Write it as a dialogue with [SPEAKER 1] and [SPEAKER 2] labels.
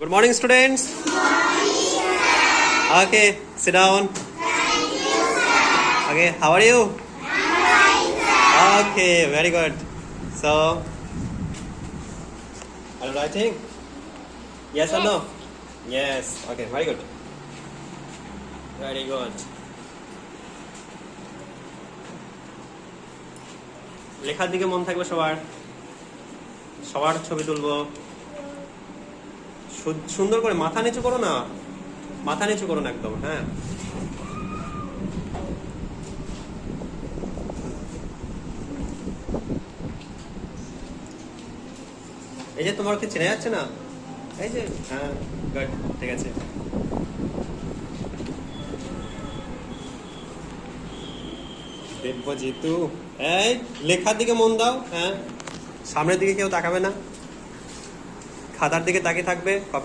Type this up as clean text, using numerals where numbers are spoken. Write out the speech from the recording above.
[SPEAKER 1] Good morning, students. Okay, sit down. Okay, how are you? Okay, very good. So, are you writing? Yes or no? Yes. Okay, very good. Very good. লেখার দিকে মন থাকবে সবার, সবার ছবি তুলবো। সুন্দর করে মাথা নিচু করো না, মাথা নিচু করো না একদম। হ্যাঁ, এই যে তোমার কি চেনা যাচ্ছে না? এই যে, হ্যাঁ, গুড, ঠিক আছে। দেবজিতু, এই লেখার দিকে মন দাও। হ্যাঁ, সামনের দিকে কেউ তাকাবে না, খাতার দিকে তাকিয়ে থাকবে। কপি